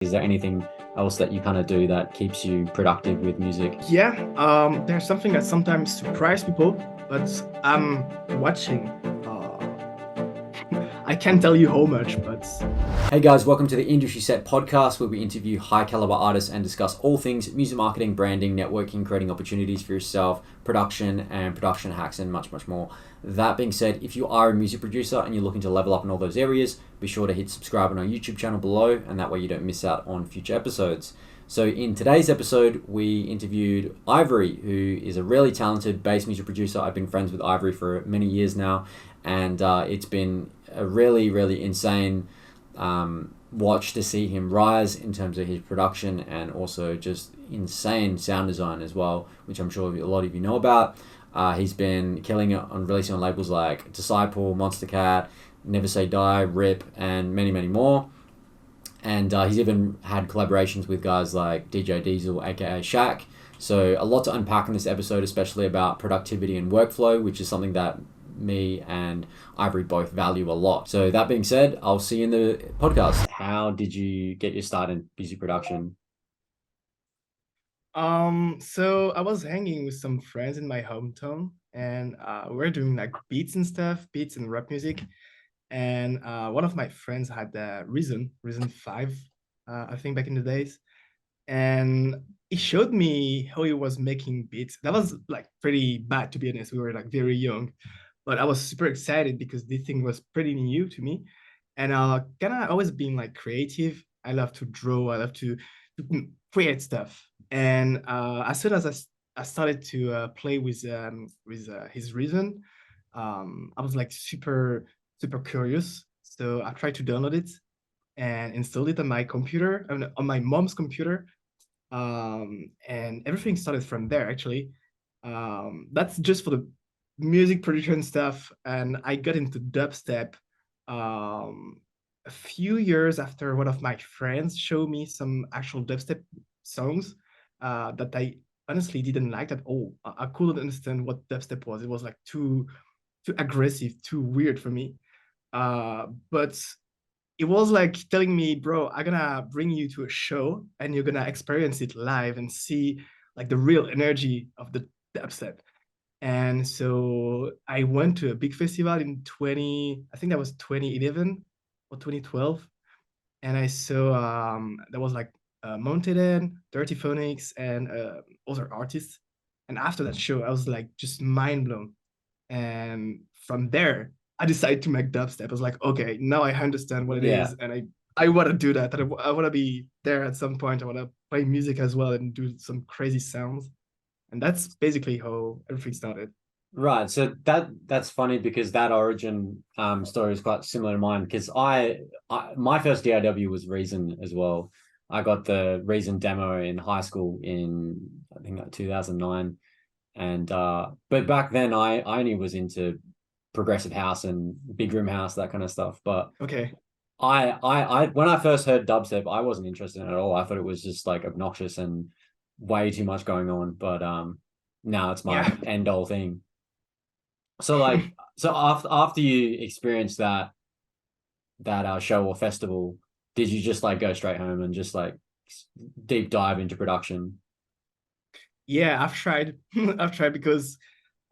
Is there anything else that you kind of do that keeps you productive with music? Yeah, there's something that sometimes surprise people, but I'm watching. I can't tell you how much, but Hey guys, welcome to the Industry Set podcast, where we interview high caliber artists and discuss all things music marketing, branding, networking, creating opportunities for yourself, production and production hacks, and much more. That being said, if you are a music producer and you're looking to level up in all those areas, be sure to hit subscribe on our YouTube channel below, and that way you don't miss out on future episodes. So in today's episode, we interviewed IVORY, who is a really talented bass music producer. I've been friends with IVORY for many years now, and it's been a really insane watch to see him rise in terms of his production and also just insane sound design as well, which I'm sure a lot of you know about. He's been killing it on releasing on labels like Disciple, Monster Cat, Never Say Die, Rip, and many more. And he's even had collaborations with guys like DJ Diesel, aka SHAQ. So a lot to unpack in this episode, especially about productivity and workflow, which is something that me and IVORY both value a lot. So that being said, I'll see you in the podcast. How did you get your start in music production? so I was hanging with some friends in my hometown, and we're doing like beats and rap music. And one of my friends had Reason 5, I think back in the days, and he showed me how he was making beats. That was like pretty bad, to be honest. We were like very young, but I was super excited because this thing was pretty new to me, and kind of always been like creative. I love to draw. I love to create stuff. And as soon as I started to play with his Reason, I was like super curious. So I tried to download it and installed it on my computer, on my mom's computer, and everything started from there actually. That's just for the music production stuff, and I got into dubstep a few years after one of my friends showed me some actual dubstep songs that I honestly didn't like at all. I couldn't understand what dubstep was. It was like too aggressive, too weird for me. But it was like telling me, bro, I'm gonna bring you to a show and you're gonna experience it live and see like the real energy of the dubstep. And so I went to a big festival in I think that was 2011 or 2012. And I saw there was like Mounted N, Dirty Phonics, and other artists. And after that show, I was like just mind blown. And from there, I decided to make dubstep. I was like, okay, now I understand what it Yeah. is, and I want to do that. I want to be there at some point. I want to play music as well and do some crazy sounds. And that's basically how everything started. Right. So that's funny because that origin story is quite similar to mine because I my first DIW was Reason as well. I got the Reason demo in high school in I think like 2009. And but back then I only was into progressive house and big room house, that kind of stuff. But Okay. I when I first heard dubstep, I wasn't interested in it at all. I thought it was just like obnoxious and way too much going on. But now it's my Yeah. end all thing. So like so after you experienced that show or festival, did you just like go straight home and just like deep dive into production? Yeah, I've tried. I've tried because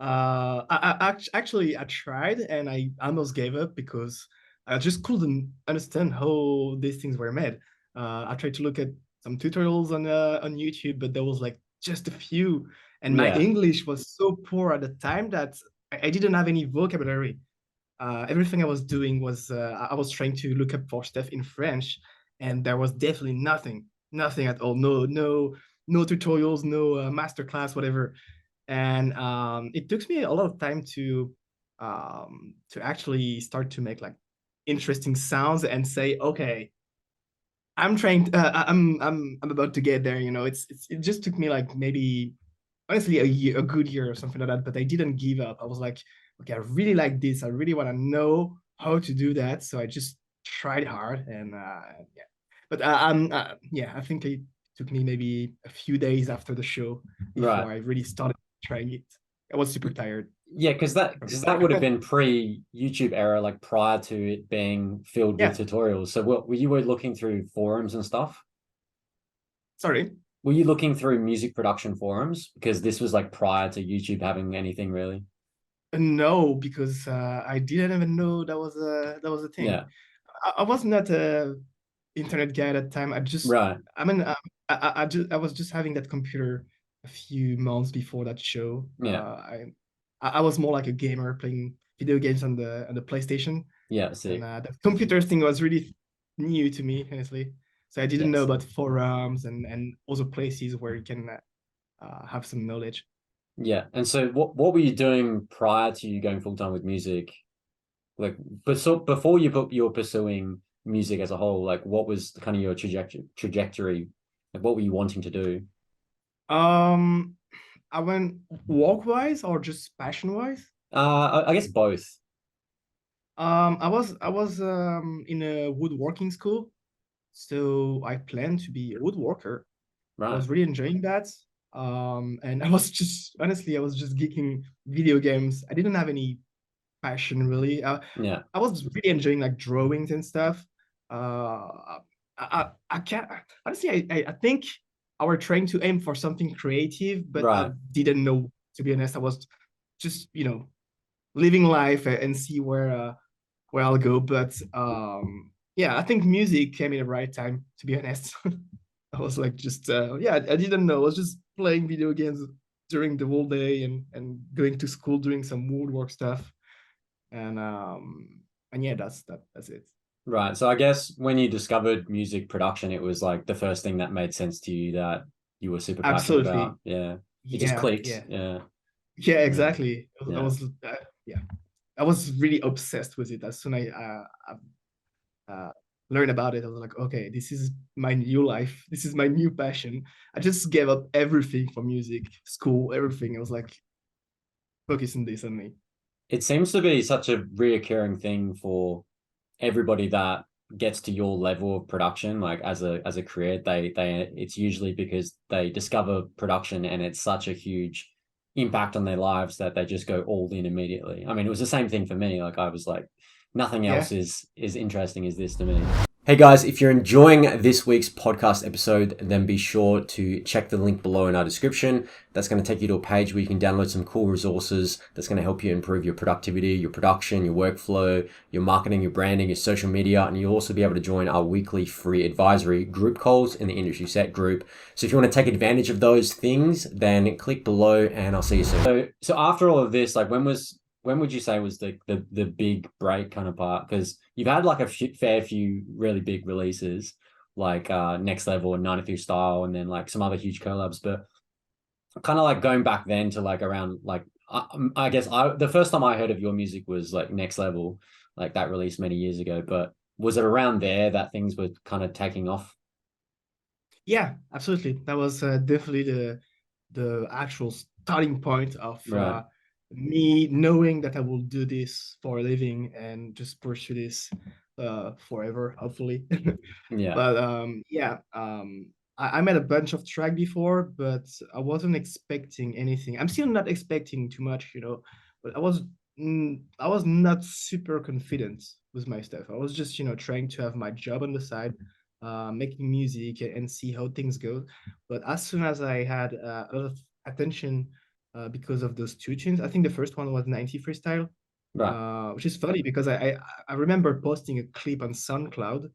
actually I tried and I almost gave up because I just couldn't understand how these things were made. I tried to look at some tutorials on YouTube, but there was like just a few, and my Yeah. English was so poor at the time that I didn't have any vocabulary. Everything I was doing was I was trying to look up for stuff in French, and there was definitely nothing at all. No tutorials, no master class, whatever. And it took me a lot of time to actually start to make like interesting sounds and say, okay, I'm trying. I'm about to get there. You know, it just took me like maybe honestly a good year or something like that. But I didn't give up. I was like, okay, I really like this. I really want to know how to do that. So I just tried hard and yeah. But yeah, I think it took me maybe a few days after the show Right. before I really started trying it. I was super tired Yeah, because that from because it. that would have been pre YouTube era, like prior to it being filled with Yeah. tutorials. So what were you were looking through forums and stuff? Sorry. Were you looking through music production forums? Because this was like prior to YouTube having anything really. No, because I didn't even know that was a thing. Yeah. I was not a internet guy at that time. Right. I mean, I was just having that computer a few months before that show. Yeah. I was more like a gamer playing video games on the PlayStation, Yeah. and Sick. the computer thing was really new to me, honestly. So I didn't know Yes. about forums and other places where you can have some knowledge. Yeah. And so what were you doing prior to you going full time with music? Like, but so before you were pursuing music as a whole, like what was kind of your trajectory? Like what were you wanting to do? Um, I went work wise or just passion wise. I guess both. I was in a woodworking school, so I planned to be a woodworker. I Right. was really enjoying that. And I was just honestly, I was just geeking video games. I didn't have any passion really. Yeah. I was really enjoying like drawings and stuff. I can't honestly. I think I were trying to aim for something creative, but I Right. didn't know. To be honest, I was just living life and see where I'll go. But yeah, I think music came in the right time. To be honest, I was like just yeah, I didn't know. I was just playing video games during the whole day and going to school doing some woodwork stuff and yeah, that's it. Right. So I guess when you discovered music production, it was like the first thing that made sense to you that you were super passionate Absolutely. about. Yeah. It just Yeah, clicked. yeah, Yeah. yeah, Yeah. exactly. I Yeah. was yeah, I was really obsessed with it. As soon as I learned about it, I was like, okay, this is my new life. This is my new passion. I just gave up everything for music, school, everything. I was like, focus on this only. It seems to be such a reoccurring thing for everybody that gets to your level of production, like as a career, they it's usually because they discover production and it's such a huge impact on their lives that they just go all in immediately. I mean, it was the same thing for me. Like I was like, nothing else Yeah, is interesting as this to me. Hey guys, if you're enjoying this week's podcast episode, then be sure to check the link below in our description. That's going to take you to a page where you can download some cool resources that's going to help you improve your productivity, your production, your workflow, your marketing, your branding, your social media, and you'll also be able to join our weekly free advisory group calls in the Industry Set group. So if you want to take advantage of those things, then click below and I'll see you soon. So after all of this, like when would you say was the big break kind of part? Because you've had like a fair few really big releases, like Next Level and 93 Style, and then like some other huge collabs. But kind of like going back then to like around like I guess the first time I heard of your music was like Next Level, like that released many years ago. But was it around there that things were kind of taking off? yeah, absolutely. That was definitely the actual starting point of Right. me knowing that I will do this for a living and just pursue this forever, hopefully. Yeah. But yeah, I made a bunch of track before, but I wasn't expecting anything. I'm still not expecting too much, but I was not super confident with my stuff. I was just, trying to have my job on the side, making music and see how things go. But as soon as I had a lot of attention because of those two tunes, I think the first one was 90 Freestyle, Right. which is funny because I remember posting a clip on SoundCloud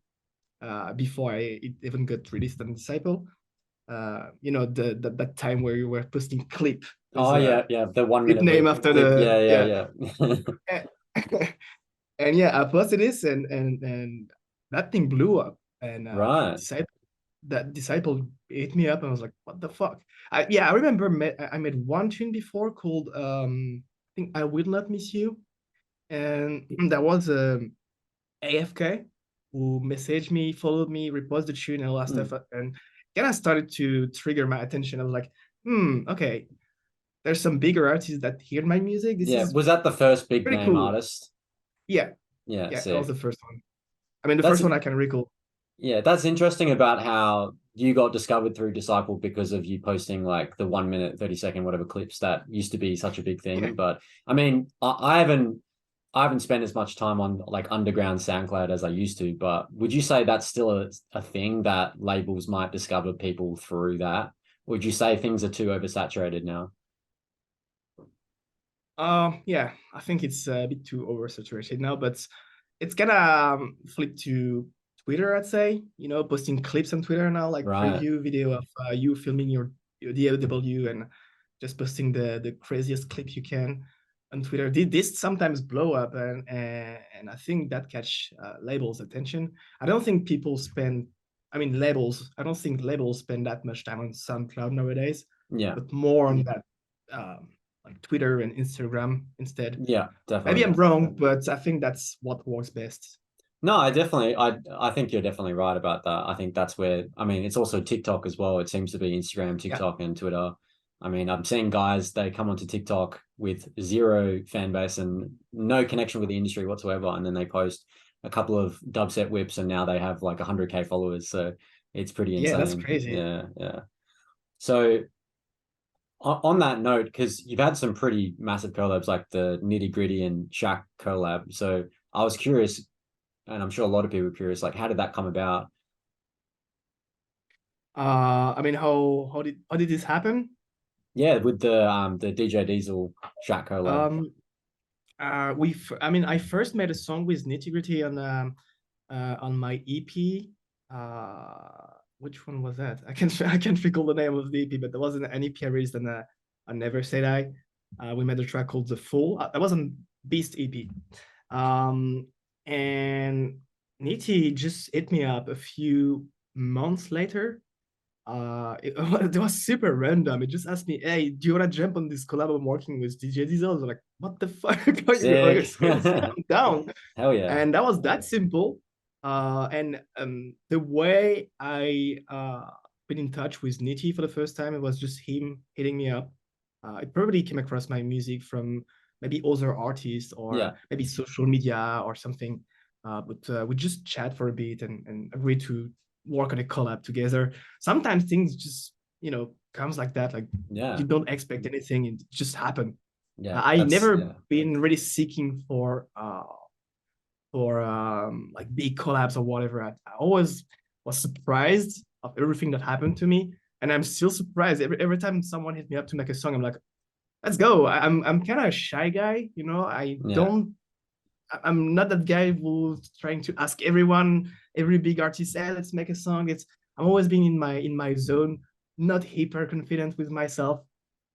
before it even got released on Disciple. That time where you were posting clip with Oh a yeah, yeah. The one clip minute name loop after clip. the Yeah, yeah. yeah, yeah. And yeah, I posted this and that thing blew up. And Right. disciple hit me up and I was like, what the fuck? I remember I made one tune before called I think I Will Not Miss You. And that was AFK who messaged me, followed me, reposted the tune and all that stuff. Mm. And kind of started to trigger my attention. I was like, okay, there's some bigger artists that hear my music. This Yeah. is Was that the first big pretty name cool. artist? Yeah, Yeah, yeah, that was sick. the first one. I mean, the That's first one I can recall. yeah, that's interesting about how you got discovered through Disciple because of you posting like the 1 minute, 30 second, whatever clips that used to be such a big Yeah, thing. But I mean, I haven't I haven't spent as much time on like underground SoundCloud as I used to, but would you say that's still a thing that labels might discover people through that? Would you say things are too oversaturated now? Yeah, I think it's a bit too oversaturated now, but it's gonna flip to Twitter, I'd say. You know, posting clips on Twitter now, like Right. preview video of you filming your DAW and just posting the craziest clip you can on Twitter. This sometimes blow up, and I think that catch labels' attention. I don't think people spend, I mean, labels. I don't think labels spend that much time on SoundCloud nowadays, Yeah. but more on that. Like Twitter and Instagram instead. Yeah, Maybe definitely. I'm wrong, but I think that's what works best. No, I think you're definitely right about that. I think that's where, I mean, it's also TikTok as well. It seems to be Instagram, Yeah, TikTok, and Twitter. I mean, I'm seeing guys, they come onto TikTok with zero fan base and no connection with the industry whatsoever. And then they post a couple of dubstep whips and now they have like 100K followers. So it's pretty yeah, that's insane. crazy. Yeah, yeah. So on that note, because you've had some pretty massive collabs like the Nitty Gritty and SHAQ collab. So I was curious, and I'm sure a lot of people are curious, like how did that come about? I mean, how did this happen? Yeah, with the DJ Diesel Shaq collab. Um, I mean, I first made a song with Nitty Gritty on my EP. Which one was that? I can't recall the name of the EP, but there wasn't an EP I released on Never Say Die. We made a track called The Fool. That was on Beast EP. Um, and Nitty just hit me up a few months later. It was super random. It just asked me, "Hey, do you want to jump on this collab I'm working with DJ Diesel?" I was like, "What the fuck? Are you Sick. serious? Yeah, I'm down." Hell yeah. And that was that simple. And the way I been in touch with Nitty for the first time, it was just him hitting me up. It probably came across my music from maybe other artists or Yeah. maybe social media or something. But we just chat for a bit and agree to work on a collab together. Sometimes things just, comes like that. Like Yeah. you don't expect anything, it just happen. Yeah. I That's never yeah. been really seeking for like big collabs or whatever. I always was surprised of everything that happened to me, and I'm still surprised every time someone hit me up to make a song. I'm like, let's go. I'm kind of a shy guy, you know. Yeah. I'm not that guy who's trying to ask everyone, every big artist, hey, let's make a song. I'm always being in my zone, not hyper confident with myself.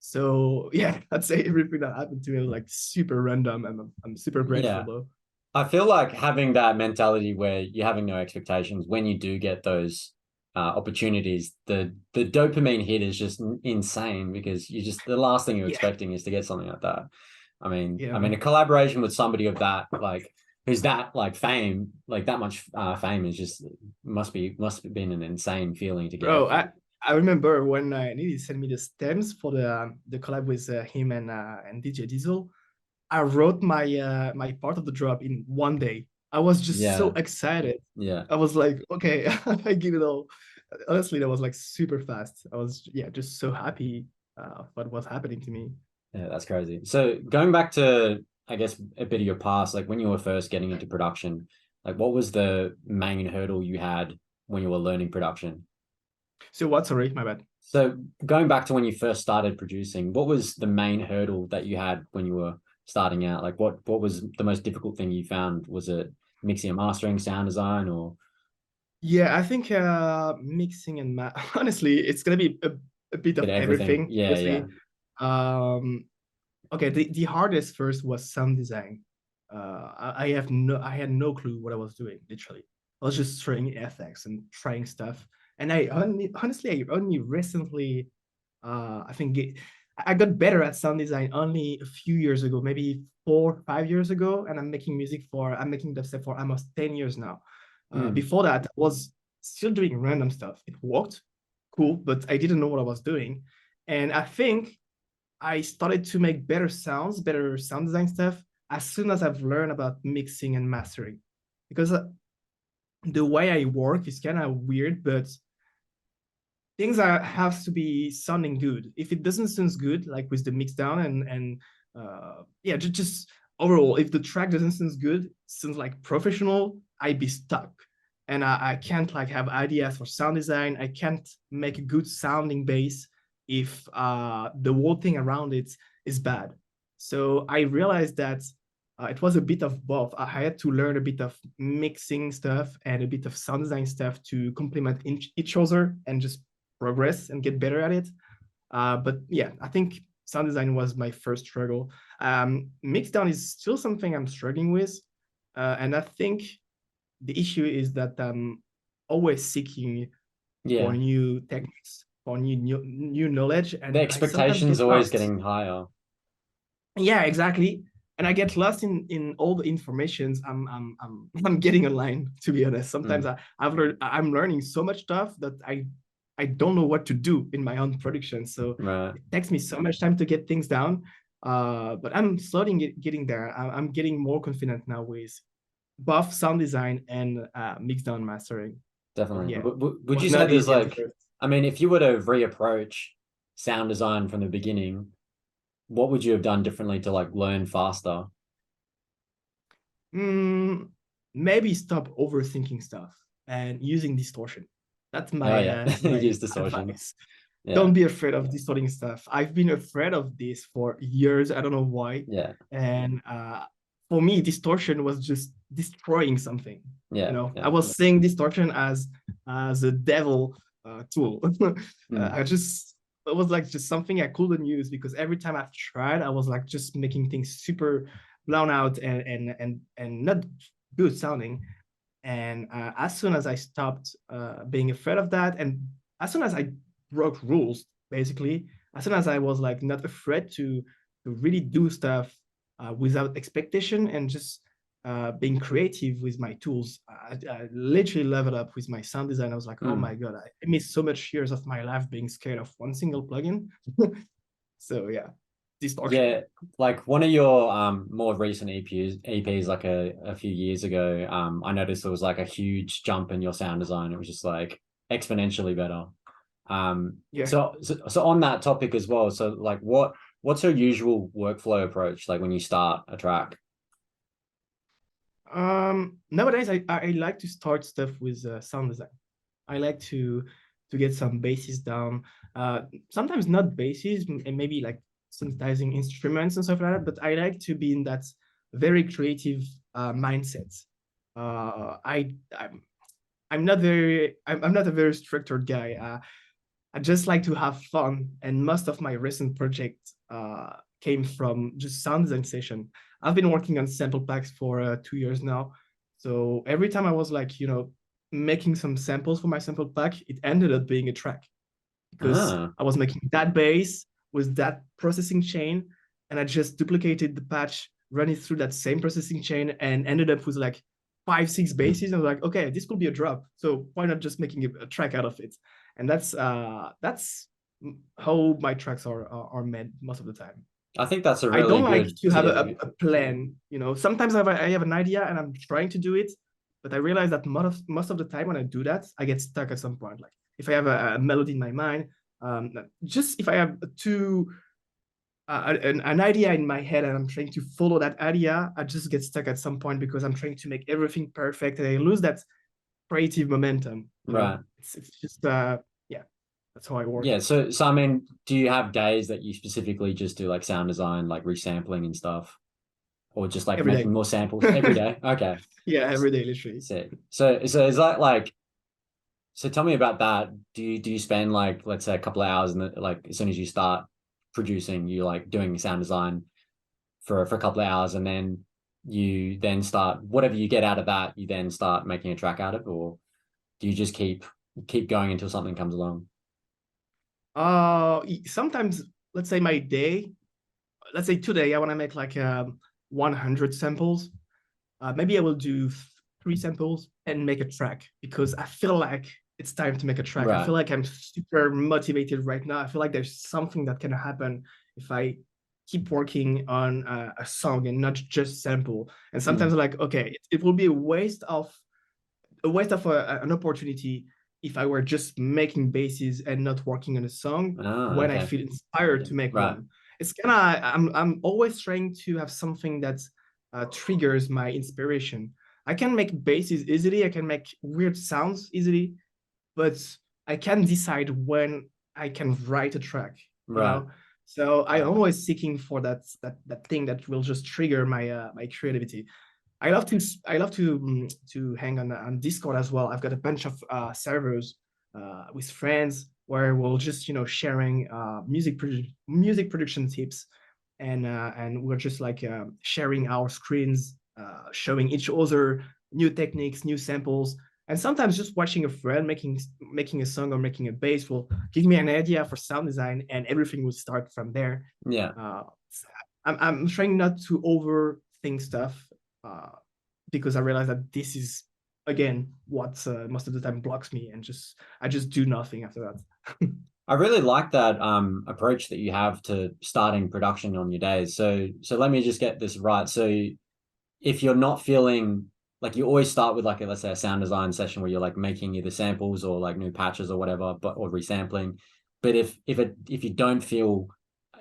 So yeah, I'd say everything that happened to me was like super random, and I'm super grateful Yeah. though. I feel like having that mentality where you're having no expectations when you do get those opportunities, the dopamine hit is just insane because you just the last thing you're Yeah, expecting is to get something like that. I yeah. mean, a collaboration with somebody of that like who's that like fame, like that much fame is just must have been an insane feeling to get. Bro, I remember when Needy sent me the stems for the collab with him and DJ Diesel. I wrote my part of the drop in one day. I was just so Yeah, excited. yeah, I was like, okay, I give it all. Honestly, that was like super fast. I was just so happy what was happening to me. yeah. That's crazy. So going back to I guess a bit of your past, like when you were first getting into production, like what was the main hurdle you had when you were learning production? So what? Sorry, my bad. So going back to when you first started producing, what was the main hurdle that you had when you were starting out? Like what was the most difficult thing you found? Was it mixing and mastering, sound design, or Yeah, I think mixing and honestly, it's gonna be a bit bit of of everything? everything, Yeah, yeah, obviously. Um, okay, the hardest first was sound design. I had no clue what I was doing, literally. I was just trying FX and trying stuff. And I only recently I think I got better at sound design only a few years ago, maybe 4 5 years ago, and I'm making dubstep for almost 10 years now. mm, Before that, I was still doing random stuff. It worked, cool, but I didn't know what I was doing. And I think I started to make better sound design stuff as soon as I've learned about mixing and mastering. Because the way I work is kind of weird, but things are have to be sounding good. If it doesn't sound good, like with the mix down and yeah, just overall, if the track doesn't sound good, sounds like professional, I'd be stuck. And I can't like have ideas for sound design. I can't make a good sounding bass if the whole thing around it is bad. So I realized that it was a bit of both. I had to learn a bit of mixing stuff and a bit of sound design stuff to complement each other and just progress and get better at it. But yeah, I think sound design was my first struggle. Mixdown is still something I'm struggling with. And I think the issue is that I'm always seeking for Yeah. new techniques, for new knowledge, The and I sometimes expectation's get always lost. getting higher. Yeah, exactly. And I get lost in all the informations I'm getting online. To be honest, sometimes Mm. I'm learning so much stuff that I don't know what to do in my own production. So Right. it takes me so much time to get things down. But I'm slowly getting there. I'm getting more confident now with both sound design and mix down mastering. But Definitely. yeah, it Would was you say not there's easy at the like, first. I mean, if you were to reapproach sound design from the beginning, what would you have done differently to like learn faster? Mm, maybe stop overthinking stuff and using distortion. That's Oh yeah, my use distortion. advice. Yeah, Don't be afraid of distorting stuff. I've been afraid of this for years. I don't know why. yeah, And for me, distortion was just destroying something. yeah, I yeah. was seeing distortion as a devil tool. Mm, I just it was like just something I couldn't use because every time I've tried, I was like just making things super blown out and not good sounding. And as soon as I stopped being afraid of that, and as soon as I broke rules, basically, as soon as I was like not afraid to really do stuff without expectation and just being creative with my tools, I literally leveled up with my sound design. I was like, oh mm. my god, I missed so much years of my life being scared of one single plugin. So yeah, distortion. Yeah, like one of your more recent EPs like a few years ago, I noticed there was like a huge jump in your sound design. It was just like exponentially better. Yeah. So on that topic as well, so like what's your usual workflow approach like when you start a track? Nowadays I like to start stuff with sound design. I like to get some basses down. Sometimes not basses, and maybe like synthesizing instruments and stuff like that. But I like to be in that very creative mindset. I'm not a very structured guy. I just like to have fun, and most of my recent projects came from just sound design session. I've been working on sample packs for 2 years now, so every time I was like, making some samples for my sample pack, it ended up being a track because Ah, I was making that bass with that processing chain, and I just duplicated the patch, run it through that same processing chain, and ended up with like 5, 6 basses. And I was like, okay, this could be a drop. So why not just making a track out of it? And that's how my tracks are made most of the time. I think that's a I really don't like good, to have yeah, a plan. Sometimes I have an idea and I'm trying to do it, but I realize that most of the time when I do that, I get stuck at some point. Like if I have a melody in my mind, just if I have an idea in my head and I'm trying to follow that idea, I just get stuck at some point because I'm trying to make everything perfect and I lose that creative momentum. right. It's just yeah, that's how I work. Yeah, so I mean, do you have days that you specifically just do like sound design, like resampling and stuff, or just like Every making day. more samples every day? Okay, Yeah, every day, literally. sick. So is that like so tell me about that. Do you spend like let's say a couple of hours and like as soon as you start producing, you like doing sound design for a couple of hours and then you then start whatever you get out of that, you then start making a track out of, or do you just keep going until something comes along? Sometimes, let's say my day, let's say today, I want to make like 100 samples. Maybe I will do 3 samples and make a track because I feel like it's time to make a track. I Right. feel like I'm super motivated right now. I feel like there's something that can happen if I keep working on a song and not just sample. And sometimes Mm. I'm like, okay, it will be a waste of an opportunity if I were just making basses and not working on a song Ah, when I okay. feel inspired to make Right. one. It's kind of I'm always trying to have something that's triggers my inspiration. I can make basses easily, I can make weird sounds easily, but I can decide when I can write a track, you Right. know. So I'm Right. always seeking for that thing that will just trigger my creativity. I love to hang on Discord as well. I've got a bunch of servers with friends where we'll just sharing music production tips, and we're just like sharing our screens, showing each other new techniques, new samples, and sometimes just watching a friend making a song or making a bass will give me an idea for sound design, and everything will start from there. Yeah. Uh, I'm trying not to overthink stuff, uh, because I realize that this is again what most of the time blocks me, and I just do nothing after that. I really like that approach that you have to starting production on your days. So let me just get this right. So if you're not feeling like, you always start with like let's say a sound design session where you're like making either samples or like new patches or whatever, but or resampling. But if you don't feel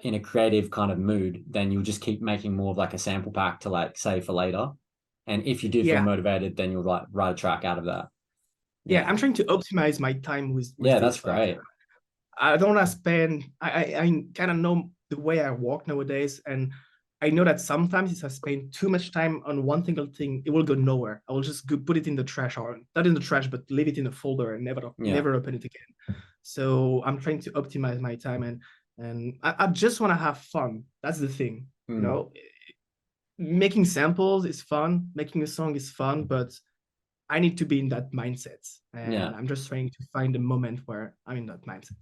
in a creative kind of mood, then you'll just keep making more of like a sample pack to like save for later. And if you do feel Yeah, motivated, then you'll write a track out of that. yeah, Yeah. I'm trying to optimize my time with Yeah, that's this. Like, great. I don't want to spend. I kind of know the way I work nowadays, and I know that sometimes if I spend too much time on one single thing, it will go nowhere. I will just put it in the trash, or not in the trash, but leave it in a folder and Yeah. never open it again. So I'm trying to optimize my time, and I just want to have fun. That's the thing, you Mm. know. Making samples is fun, making a song is fun, but I need to be in that mindset, and Yeah. I'm just trying to find a moment where I'm in that mindset.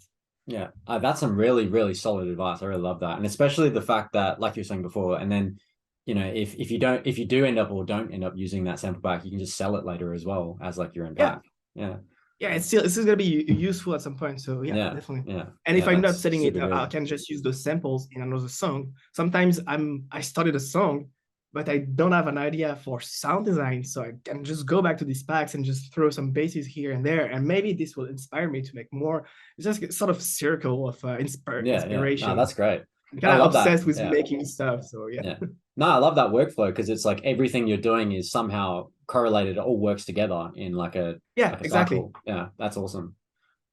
Yeah, that's some really, really solid advice. I really love that, and especially the fact that, like you were saying before, and then, if you do end up or don't end up using that sample pack, you can just sell it later as well as like your own Yeah, pack. Yeah, yeah, it's still gonna be useful at some point. So yeah, yeah, definitely. yeah, And if yeah. I'm not That's setting it super up, I good. can just use those samples in another song. Sometimes I started a song, but I don't have an idea for sound design, so I can just go back to these packs and just throw some basses here and there, and maybe this will inspire me to make more. It's just a sort of circle of Yeah, yeah. No, inspiration. that's great. I'm I kind of love that. obsessed with Yeah, making stuff, so yeah. yeah. No, I love that workflow because it's like everything you're doing is somehow correlated. It all works together in Yeah, like a exactly. cycle. Yeah, that's awesome.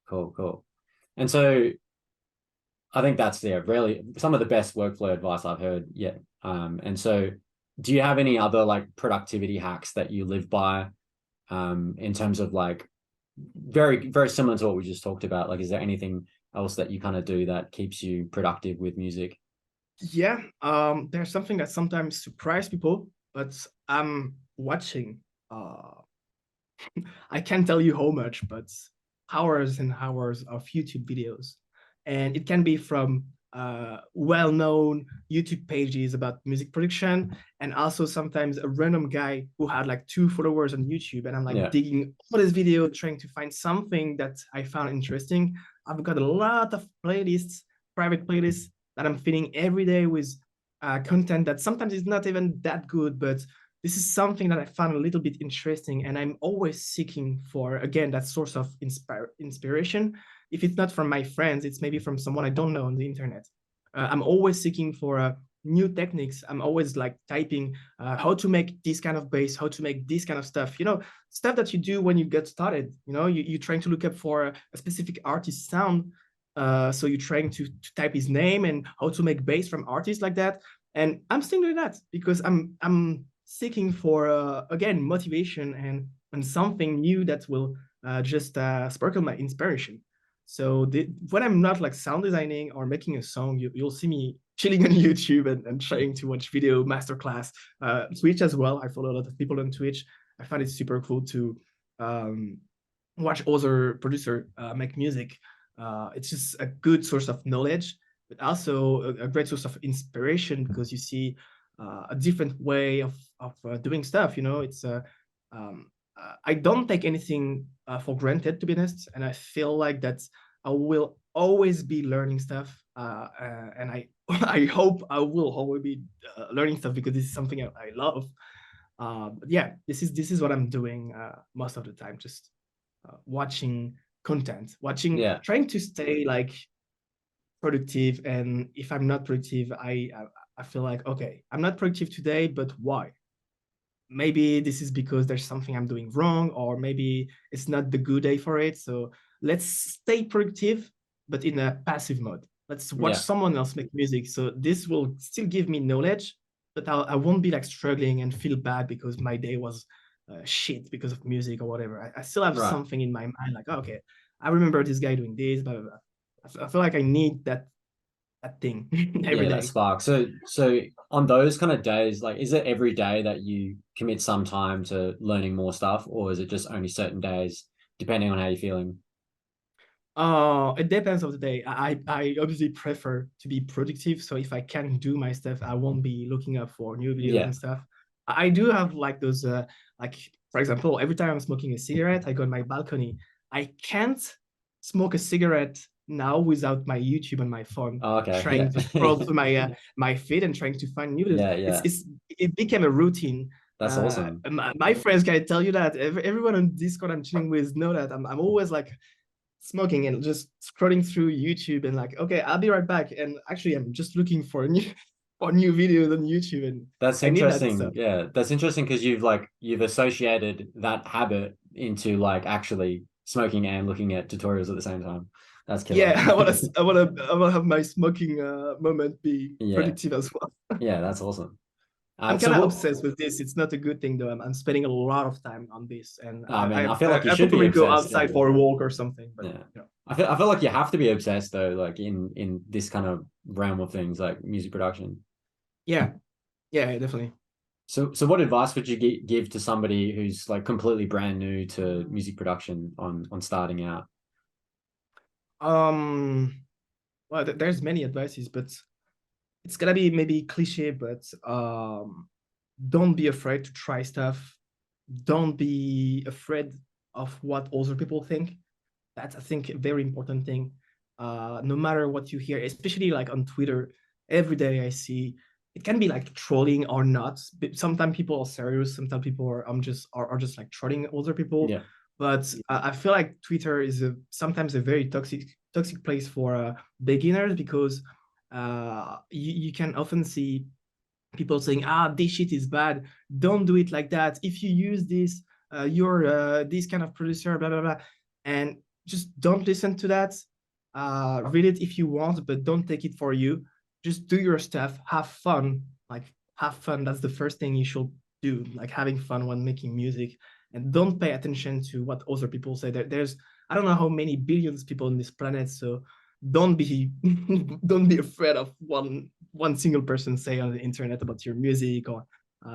Cool, cool. And so I think that's, yeah, really some of the best workflow advice I've heard yet. And so do you have any other like productivity hacks that you live by, in terms of like very, very similar to what we just talked about? Like, is there anything else that you kind of do that keeps you productive with music? Yeah, there's something that sometimes surprise people, but I'm watching. I can't tell you how much, but hours and hours of YouTube videos. And it can be from well-known YouTube pages about music production, and also sometimes a random guy who had like 2 followers on YouTube. And I'm like Yeah. digging all this video, trying to find something that I found interesting. I've got a lot of playlists, private playlists that I'm feeding every day with content that sometimes is not even that good, but this is something that I found a little bit interesting, and I'm always seeking for, again, that source of inspiration. If it's not from my friends, it's maybe from someone I don't know on the internet. I'm always seeking for new techniques. I'm always like typing how to make this kind of bass, how to make this kind of stuff. Stuff that you do when you get started. You're trying to look up for a specific artist sound. So you're trying to type his name and how to make bass from artists like that. And I'm still doing that because I'm seeking for again motivation and something new that will just sparkle my inspiration. So when I'm not like sound designing or making a song, you'll see me chilling on YouTube and trying to watch video masterclass. Twitch as well. I follow a lot of people on Twitch. I find it super cool to um, watch other producer make music. It's just a good source of knowledge, but also a great source of inspiration because you see a different way of doing stuff. Um, I don't take anything for granted, to be honest, and I feel like that I will always be learning stuff, and I I hope I will always be learning stuff because this is something I love. But yeah, this is what I'm doing most of the time, just watching content, Yeah. trying to stay like productive. And if I'm not productive, I feel like, okay, I'm not productive today, but why? maybe this is because there's something I'm doing wrong, or maybe it's not the good day for it. So let's stay productive, but in a passive mode. Let's watch Yeah. someone else make music. So this will still give me knowledge, but I won't be like struggling and feel bad because my day was shit because of music or whatever. I still have Right. something in my mind like, oh, okay, I remember this guy doing this, blah, blah, blah. I feel like I need that thing every Yeah, that day. spark. So on those kind of days, like, is it every day that you commit some time to learning more stuff, or is it just only certain days, depending on how you're feeling? It depends of the day. I obviously prefer to be productive. So if I can do my stuff, I won't be looking up for new videos Yeah. and stuff. I do have like those like for example, every time I'm smoking a cigarette, I go on my balcony. I can't smoke a cigarette now without my YouTube on my phone, Oh, okay. trying Yeah. to scroll through my feed and trying to find new videos. Yeah, yeah. It became a routine. That's awesome. My friends can tell you that everyone on Discord I'm chilling with know that I'm always like smoking and just scrolling through YouTube and like, okay, I'll be right back. And actually, I'm just looking for new for new videos on YouTube, and That's I need that interesting. stuff. Yeah, that's interesting because you've associated that habit into like actually smoking and looking at tutorials at the same time. That's killer. Yeah, I wanna have my smoking moment be Yeah, productive as well. yeah, that's awesome. I'm So kind of what? obsessed with this. It's not a good thing though. I'm spending a lot of time on this, and I mean, I feel like you I should be probably go obsessed. outside Yeah, for a walk or something. But yeah. you know, I feel like you have to be obsessed though, like in this kind of realm of things, like music production. yeah, yeah, definitely. So what advice would you give to somebody who's like completely brand new to music production on starting out? Um, well, there's many advices, but it's gonna be maybe cliche, but don't be afraid to try stuff. Don't be afraid of what other people think. That's, I think, a very important thing. No matter what you hear, especially like on Twitter, every day I see it can be like trolling or not. Sometimes people are serious. Sometimes people are just like trolling other people. Yeah, But I feel like Twitter is sometimes a very toxic place for beginners because you can often see people saying, this shit is bad, don't do it like that, if you use this, you're this kind of producer, blah blah blah. And just don't listen to that. Read it if you want, but don't take it for you. Just do your stuff, have fun. Like, have fun, that's the first thing you should do, like having fun when making music. And don't pay attention to what other people say. There's, I don't know how many billions of people on this planet, so don't be don't be afraid of one single person say on the internet about your music. Or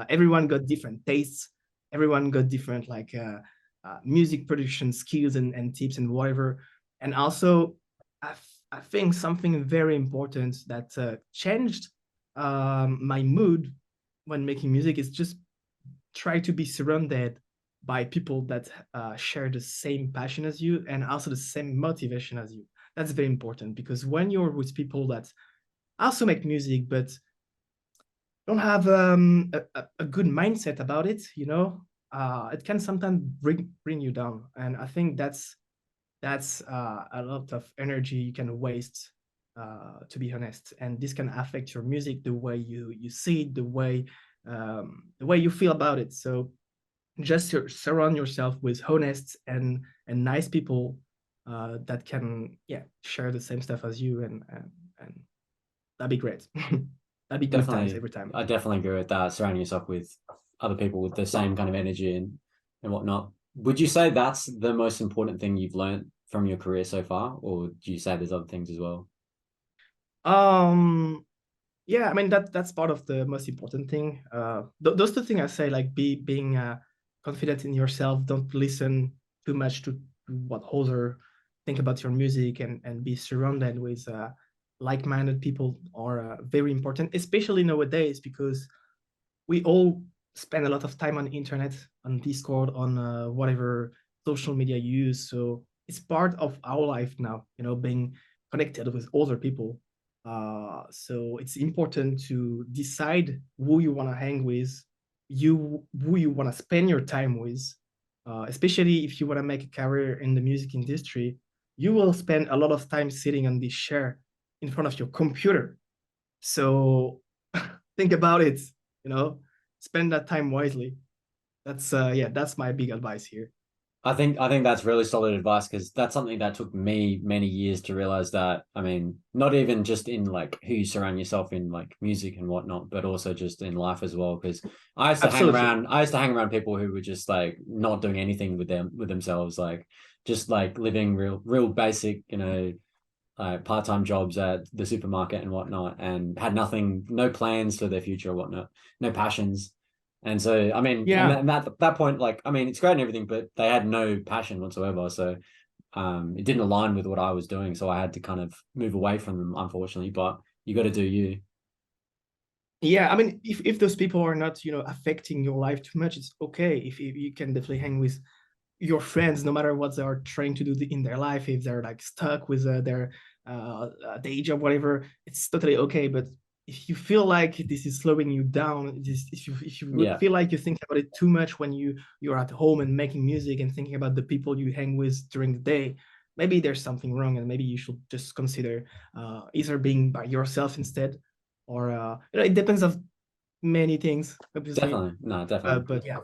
everyone got different tastes, everyone got different like music production skills and tips and whatever. And also I think something very important that changed my mood when making music is just try to be surrounded by people that share the same passion as you and also the same motivation as you. That's very important because when you're with people that also make music but don't have a good mindset about it, it can sometimes bring you down. And I think that's a lot of energy you can waste, to be honest. And this can affect your music, the way you see it, the way you feel about it. So just surround yourself with honest and nice people that can, yeah, share the same stuff as you, and that'd be great. That'd be good times definitely. every time. I definitely agree with that. Surrounding yourself with other people with the same kind of energy and whatnot. Would you say that's the most important thing you've learned from your career so far, or do you say there's other things as well? um yeah, I mean that's part of the most important thing. Those two things I say, like being confident in yourself, don't listen too much to what other think about your music, and be surrounded with like-minded people are very important, especially nowadays, because we all spend a lot of time on the internet, on Discord, on whatever social media you use. So it's part of our life now, being connected with other people. So it's important to decide who you want to hang with, who you want to spend your time with, especially if you want to make a career in the music industry. You will spend a lot of time sitting on this chair in front of your computer. So think about it, you know, spend that time wisely. That's that's my big advice here. I think that's really solid advice because that's something that took me many years to realize that. I mean, not even just in like who you surround yourself in, like music and whatnot, but also just in life as well. Because Absolutely. I used to hang around people who were just like not doing anything with themselves, like just like living real basic, part-time jobs at the supermarket and whatnot, and had nothing, no plans for their future or whatnot, no passions. And so, I mean, Yeah. and that point, like, I mean, it's great and everything, but they had no passion whatsoever. So, it didn't align with what I was doing. So I had to kind of move away from them, unfortunately. But you got to do you. Yeah, I mean, if those people are not, affecting your life too much, it's okay. If you can definitely hang with your friends, no matter what they are trying to do in their life, if they're like stuck with their day job, whatever, it's totally okay. But if you feel like this is slowing you down, if you Yeah, feel like you think about it too much when you're at home and making music and thinking about the people you hang with during the day, maybe there's something wrong, and maybe you should just consider either being by yourself instead, or it depends of many things, obviously. definitely. No, definitely. But yeah.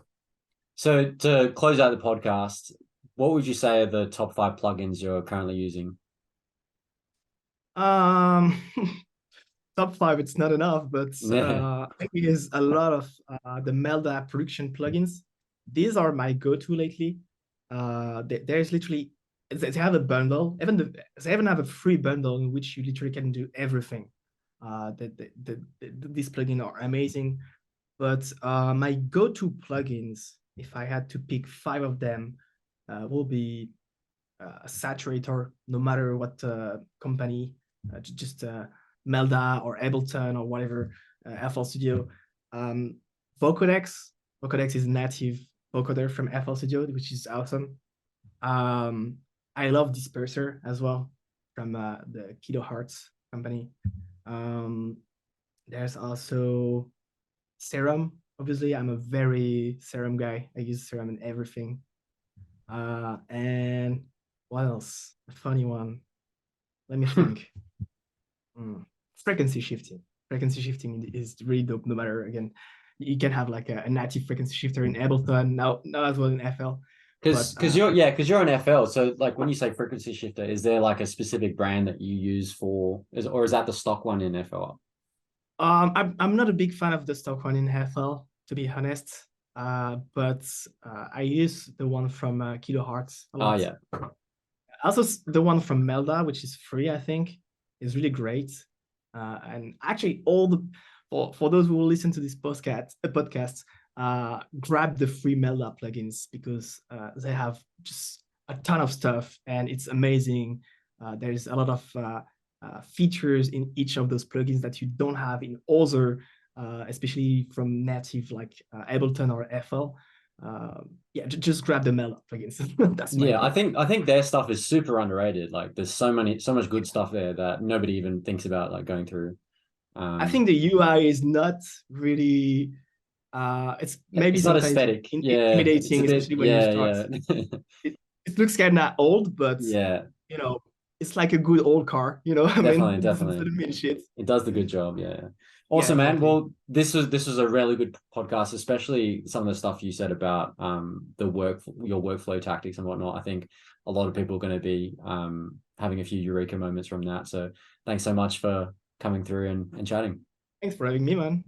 So to close out the podcast, what would you say are the top 5 plugins you're currently using? Um, top five, it's not enough, but Yeah. I think there's a lot of the Melda production plugins. These are my go-to lately. There's literally they have a bundle, they even have a free bundle in which you literally can do everything. These plugins are amazing, but my go-to plugins, if I had to pick five of them, will be a saturator, no matter what company, just Melda or Ableton or whatever, FL Studio. Um, Vocodex. Vocodex is native vocoder from FL Studio, which is awesome. Um, I love Disperser as well from the Kilohertz company. Um, there's also Serum. Obviously, I'm a very Serum guy. I use Serum in everything. And what else? A funny one. Let me think. Hmm. Frequency shifting. Frequency shifting is really dope. No matter, again, you can have like a native frequency shifter in Ableton, now as well in FL. But Because you're an FL, so like when you say frequency shifter, is there like a specific brand that you use or is that the stock one in FL? I'm not a big fan of the stock one in FL, to be honest. But I use the one from Kilohertz a Oh lot. yeah. Also, the one from Melda, which is free, I think, is really great. And actually, all the for those who will listen to this podcast, grab the free Melda plugins because they have just a ton of stuff and it's amazing. There's a lot of features in each of those plugins that you don't have in other, especially from native like Ableton or FL. Yeah, just grab the Melda plugins. That's my Yeah, pick. I think their stuff is super underrated. Like there's so much good stuff there that nobody even thinks about like going through. I Um think the UI is not really it's maybe it's not sometimes aesthetic. Yeah, it's a intimidating, bit especially when you yeah, start. yeah. It looks kind of old, but Yeah, you know, it's like a good old car, I mean, definitely, it definitely. doesn't mean shit. It does the good job, yeah. Yeah, Awesome, man. exactly. Well, this was a really good podcast, especially some of the stuff you said about your workflow tactics and whatnot. I think a lot of people are going to be having a few eureka moments from that. So thanks so much for coming through and chatting. Thanks for having me, man.